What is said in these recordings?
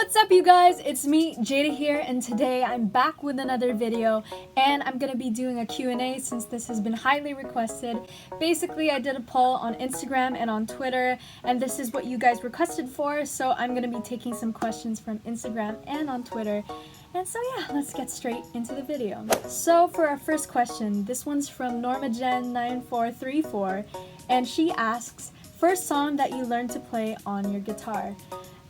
What's up, you guys? It's me, Jayda here, and today I'm back with another video, and I'm gonna be doing a Q&A since this has been highly requested. Basically, I did a poll on Instagram and on Twitter, and this is what you guys requested for, so I'm gonna be taking some questions from Instagram and on Twitter. And so yeah, let's get straight into the video. So for our first question, this one's from NormaGen9434, and she asks, first song that you learned to play on your guitar.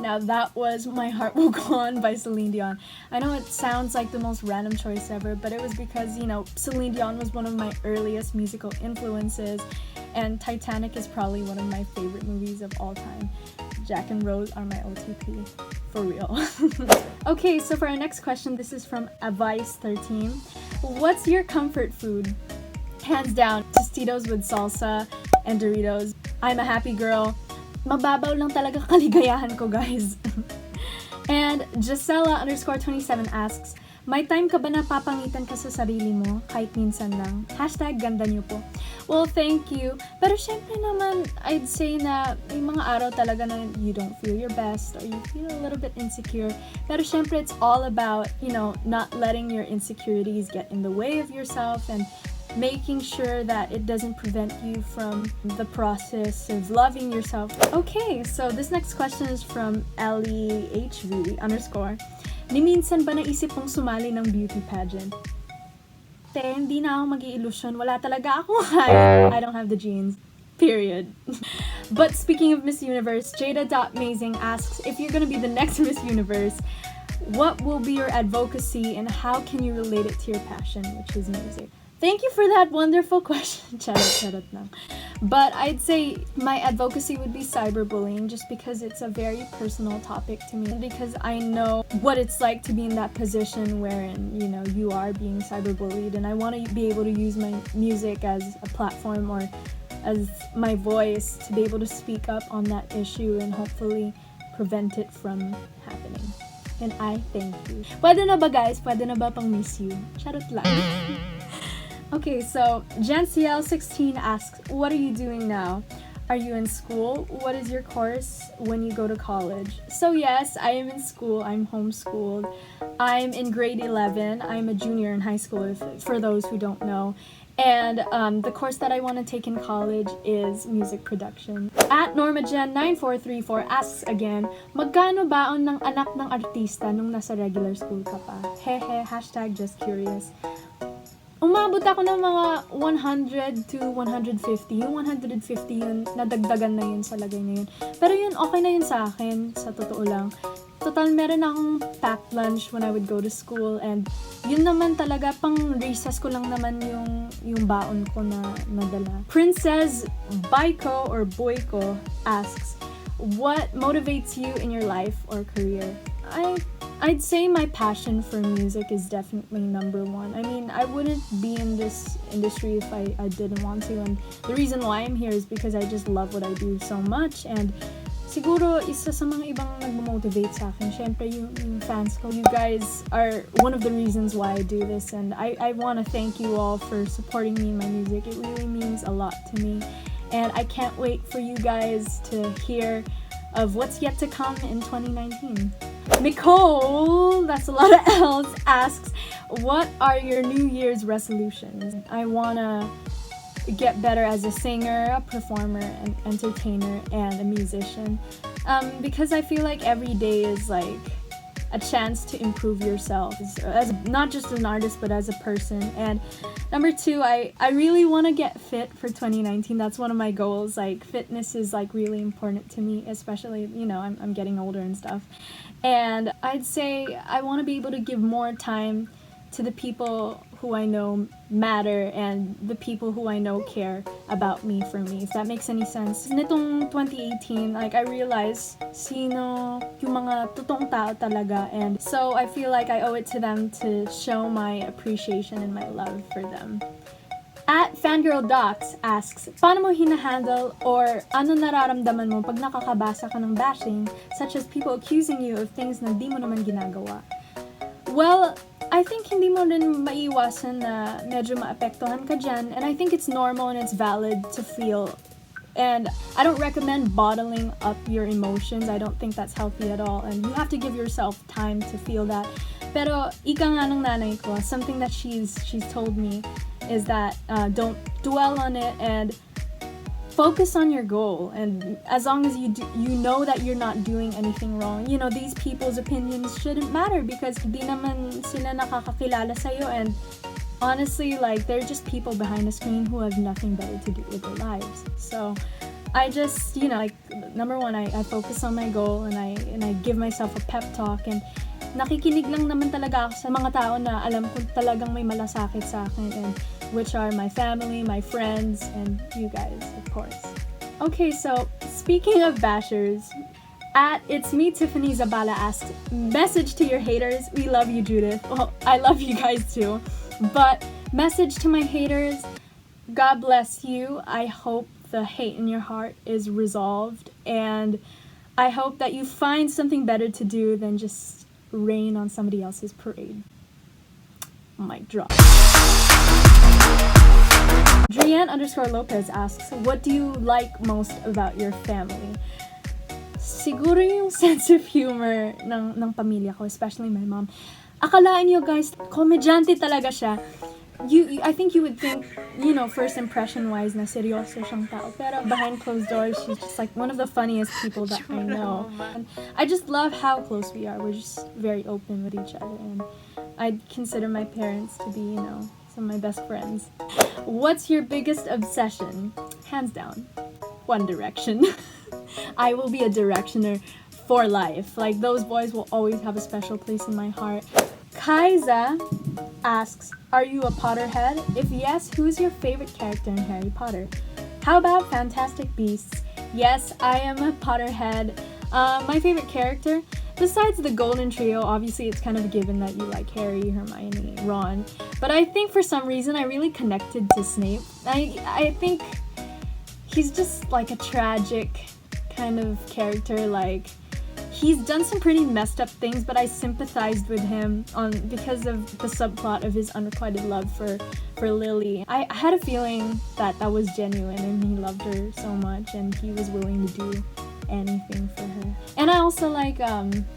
Now that was My Heart Will Go On by Celine Dion. I know it sounds like the most random choice ever, but it was because, Celine Dion was one of my earliest musical influences, and Titanic is probably one of my favorite movies of all time. Jack and Rose are my OTP, for real. Okay, so for our next question, this is from Avice13. What's your comfort food? Hands down, Tostitos with salsa and Doritos. I'm a happy girl. Mababaw lang talaga kaligayahan ko, guys. And Gisela_27 asks, may time ka ba na papangitan ka sa sarili mo kahit minsan lang? #ganda niyo po. Well, thank you. Pero syempre naman, I'd say na may mga araw talaga na you don't feel your best or you feel a little bit insecure. Pero syempre, it's all about, not letting your insecurities get in the way of yourself and making sure that it doesn't prevent you from the process of loving yourself. Okay, so this next question is from LEHV_. Ni minsan ba naisip mong sumali ng beauty pageant? Hindi na ako mag-i-illusion. Wala talaga akong height. I don't have the genes. Period. But speaking of Miss Universe, Jayda.Amazing asks, if you're gonna be the next Miss Universe, what will be your advocacy and how can you relate it to your passion, which is music? Thank you for that wonderful question. Charot lang. But I'd say my advocacy would be cyberbullying, just because it's a very personal topic to me, because I know what it's like to be in that position wherein, you are being cyberbullied, and I want to be able to use my music as a platform or as my voice to be able to speak up on that issue and hopefully prevent it from happening. And I thank you. Pwede na ba, guys? Pwede na ba pang miss you? Charot lang. Okay, so JenCL16 asks, what are you doing now? Are you in school? What is your course when you go to college? So yes, I am in school. I'm homeschooled. I'm in grade 11. I'm a junior in high school, for those who don't know. And the course that I want to take in college is music production. At NormaGen9434 asks again, magkano baon ng anak ng artista nung nasa regular school ka pa? Hehe, #just curious. Umabot ako ng mga 100 to 150. Yung 150 yun, nadagdagan na yun sa lagay na yun. Pero yun, okay na yun sa akin, sa totoo lang. Total, meron akong packed lunch when I would go to school, and yun naman talaga, pang recess ko lang naman yung baon ko na nadala. Princess Baiko or Boyko asks, what motivates you in your life or career? I'd say my passion for music is definitely number one. I mean, I wouldn't be in this industry if I didn't want to, and the reason why I'm here is because I just love what I do so much, and siguro isa sa mga ibang nagmo-motivate sa akin, syempre yung fans ko. You guys are one of the reasons why I do this, and I want to thank you all for supporting me in my music. It really means a lot to me, and I can't wait for you guys to hear of what's yet to come in 2019. Nicole, that's a lot of L's, asks, what are your New Year's resolutions? I wanna get better as a singer, a performer, an entertainer, and a musician. Because I feel like every day is like a chance to improve yourself, as not just an artist, but as a person. And number two, I really want to get fit for 2019. That's one of my goals. Like, fitness is like really important to me, especially, I'm getting older and stuff. And I'd say I want to be able to give more time to the people who I know matter and the people who I know care about me for me, if that makes any sense. Nitong 2018, like, I realized sino yung mga totoong tao talaga, and so I feel like I owe it to them to show my appreciation and my love for them. At FangirlDocs asks, paano mo hinahandle or ano nararamdaman mo pag nakakabasa ka ng bashing, such as people accusing you of things na di mo naman ginagawa? Well, I think hindi mo rin maiiwasan na medyo maapektuhan ka dyan, and I think it's normal and it's valid to feel And I don't recommend bottling up your emotions. I don't think that's healthy at all. And you have to give yourself time to feel that. Pero ika nga ng nanay ko, something that she's told me is that don't dwell on it and focus on your goal. And as long as you know that you're not doing anything wrong, you know, these people's opinions shouldn't matter because di naman sila nakakakilala sa'yo, and honestly, like, they're just people behind the screen who have nothing better to do with their lives. So I just, you know, like, number one, I focus on my goal, and I give myself a pep talk, and nakikinig lang naman talaga ako sa mga tao na alam ko talagang may malasakit sa akin, and which are my family, my friends, and you guys, of course. Okay, so speaking of bashers, at It's Me Tiffany Zabala asked, message to your haters, we love you, Judith. Well, I love you guys too. But message to my haters, God bless you. I hope the hate in your heart is resolved, and I hope that you find something better to do than just rain on somebody else's parade. Mic drop. Drian_Lopez asks, what do you like most about your family? Siguro yung sense of humor ng pamilya ko, especially my mom. Akalaan nyo guys, komedyante talaga siya. I think you would think, you know, first impression wise na seryoso siyang tao. Pero behind closed doors, she's just like one of the funniest people that I know. And I just love how close we are. We're just very open with each other. And I'd consider my parents to be, you know, some of my best friends. What's your biggest obsession? Hands down, One Direction. I will be a Directioner for life. Like, those boys will always have a special place in my heart. Kaiza asks, are you a Potterhead? If yes, who's your favorite character in Harry Potter? How about Fantastic Beasts? Yes, I am a Potterhead. My favorite character, besides the Golden Trio, obviously it's kind of a given that you like Harry, Hermione, Ron. But I think for some reason I really connected to Snape. I think he's just like a tragic kind of character. Like, he's done some pretty messed up things, but I sympathized with him because of the subplot of his unrequited love for Lily. I had a feeling that was genuine, and he loved her so much, and he was willing to do anything for her. And I also like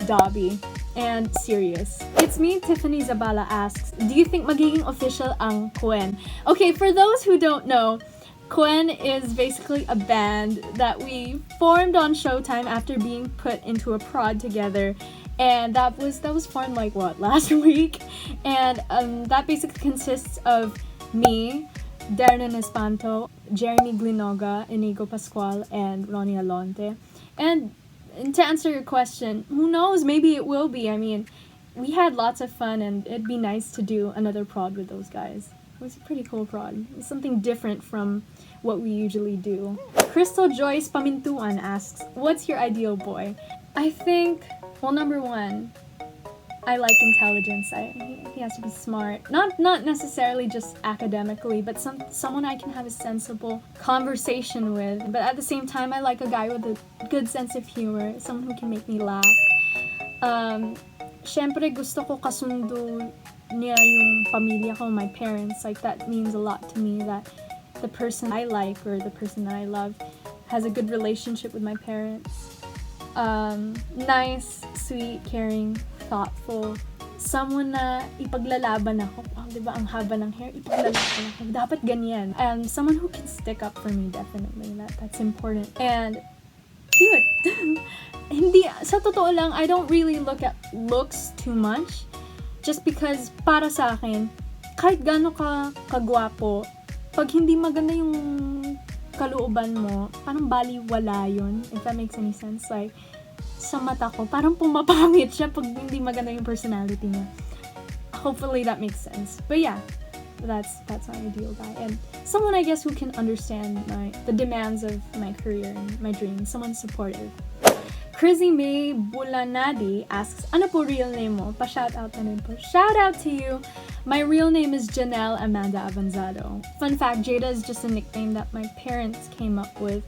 Dobby and Sirius. It's Me Tiffany Zabala asks, do you think magiging official ang Quen? Okay, for those who don't know, Quen is basically a band that we formed on Showtime after being put into a prod together, and that was formed like last week, and that basically consists of me, Darren Espanto, Jeremy Glinoga, Inigo Pascual, and Ronnie Alonte. And to answer your question, who knows, maybe it will be. I mean, we had lots of fun, and it'd be nice to do another prod with those guys. It was a pretty cool prod. It was something different from what we usually do. Crystal Joyce Pamintuan asks, what's your ideal boy? I think, well, number one, I like intelligence. He has to be smart. Not necessarily just academically, but someone I can have a sensible conversation with. But at the same time, I like a guy with a good sense of humor, someone who can make me laugh. Syempre, gusto ko kasundo niya yung pamilya ko, my parents. Like, that means a lot to me, that the person I like or the person that I love has a good relationship with my parents. Nice, sweet, caring, thoughtful. Someone na ipaglalaban ako. Oh, diba, ang haba ng hair, ipaglalaban ako. Dapat ganyan. Someone who can stick up for me, definitely. That's important. And cute. Hindi, sa totoo lang, I don't really look at looks too much. Just because, para sa akin, kahit gaano ka kagwapo, pag hindi maganda yung kalooban mo, parang baliwala yun, if that makes any sense. Like, sa mata ko, parang pumapangit siya pag hindi maganda yung personality niya. Hopefully that makes sense. But yeah, that's my ideal guy. And someone, I guess, who can understand the demands of my career and my dreams. Someone supportive. Crizzy May Bulanadi asks, ano po real name mo? Pa-shoutout na rin po. Shoutout to you! My real name is Janelle Amanda Avanzado. Fun fact, Jayda is just a nickname that my parents came up with.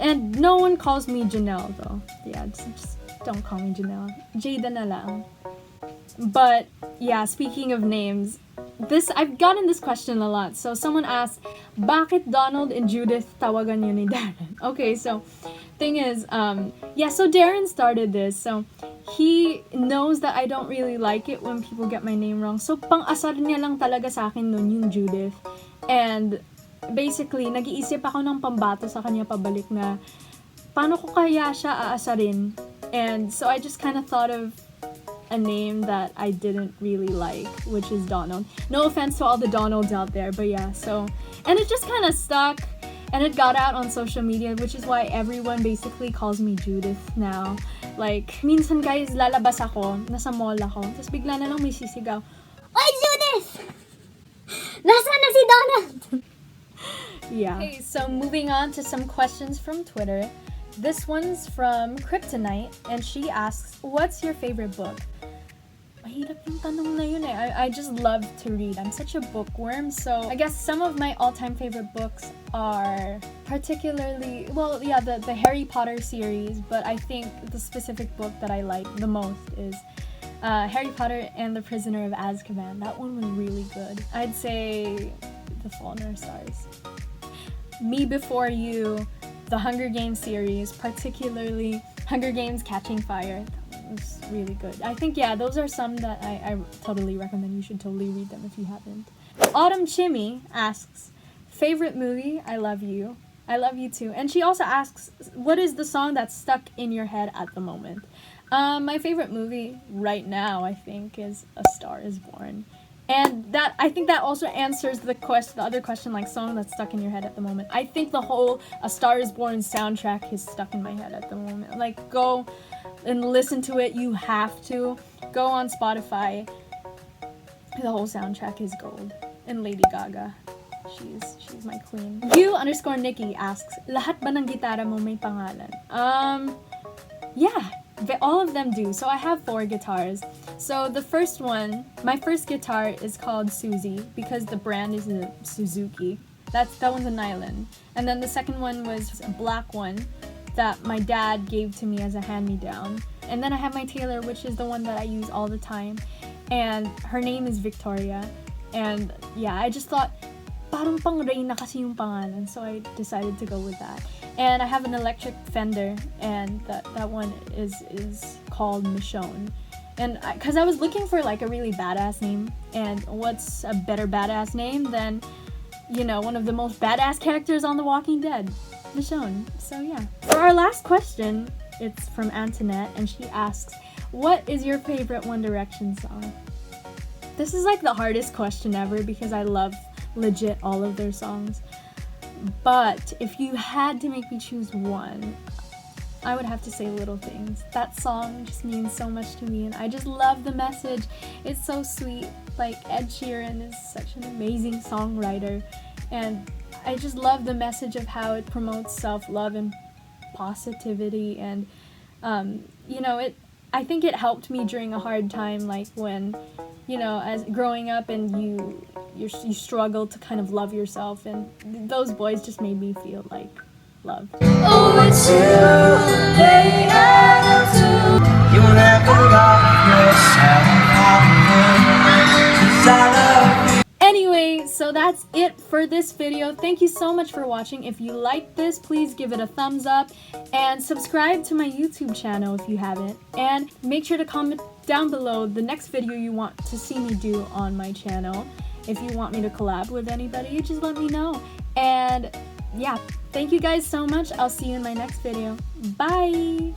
And no one calls me Janelle though. Yeah, just don't call me Janelle. Jayda na lang. But yeah, speaking of names, I've gotten this question a lot. So someone asked, bakit Donald and Judith tawagan niyo ni Darren? Okay, so thing is, yeah, so Darren started this, so he knows that I don't really like it when people get my name wrong. So pang-asar niya lang talaga sa akin nun yung Judith. And basically, nag-iisip ako ng pambato sa kanya pabalik na paano ko kaya siya aasarin. And so I just kind of thought of a name that I didn't really like, which is Donald. No offense to all the Donalds out there, but yeah, so, and it just kind of stuck, and it got out on social media, which is why everyone basically calls me Judith now. Like, minsan guys, lalabas ako, nasa mall ako, tapos bigla na lang may sisigaw, Oy, Judith! Nasaan na si Donald? yeah. Okay, so moving on to some questions from Twitter. This one's from Kryptonite, and she asks, what's your favorite book? Mahirap yung tanong na yun eh. I just love to read. I'm such a bookworm, so I guess some of my all-time favorite books are particularly, well, yeah, the Harry Potter series, but I think the specific book that I like the most is Harry Potter and the Prisoner of Azkaban. That one was really good. I'd say The Fault in Our Stars. Me Before You, the Hunger Games series, particularly Hunger Games Catching Fire. Was really good. I think, yeah, those are some that I totally recommend. You should totally read them if you haven't. Autumn Chimmy asks, favorite movie? I Love You. I love you too. And she also asks, what is the song that's stuck in your head at the moment? My favorite movie right now, I think, is A Star Is Born. And that, I think that also answers the other question, like song that's stuck in your head at the moment. I think the whole A Star Is Born soundtrack is stuck in my head at the moment. Like, go and listen to it. You have to. Go on Spotify. The whole soundtrack is gold. And Lady Gaga. She's my queen. You_Nikki asks, lahat ba ng gitara mo may pangalan? Yeah. All of them do. So I have 4 guitars. So the first one, my first guitar is called Susie because the brand is a Suzuki. That one's a nylon. And then the second one was a black one that my dad gave to me as a hand-me-down. And then I have my Taylor, which is the one that I use all the time. And her name is Victoria. And yeah, I just thought, parang pang Reyna kasi yung pangalan. So I decided to go with that. And I have an electric Fender, and that one is called Michonne. And because I was looking for like a really badass name, and what's a better badass name than, you know, one of the most badass characters on The Walking Dead, Michonne. So yeah. For our last question, it's from Antoinette, and she asks, what is your favorite One Direction song? This is like the hardest question ever because I love legit all of their songs. But if you had to make me choose one, I would have to say Little Things. That song just means so much to me, and I just love the message. It's so sweet. Like, Ed Sheeran is such an amazing songwriter, and I just love the message of how it promotes self-love and positivity, and you know, I think it helped me during a hard time, like when, you know, as growing up and you struggle to kind of love yourself, and those boys just made me feel like love. Oh, it's you, they add to. You never love yourself, 'cause I love you. Anyway, so that's it for this video. Thank you so much for watching. If you liked this, please give it a thumbs up and subscribe to my YouTube channel if you haven't. And make sure to comment down below the next video you want to see me do on my channel. If you want me to collab with anybody, just let me know. And yeah, thank you guys so much. I'll see you in my next video. Bye!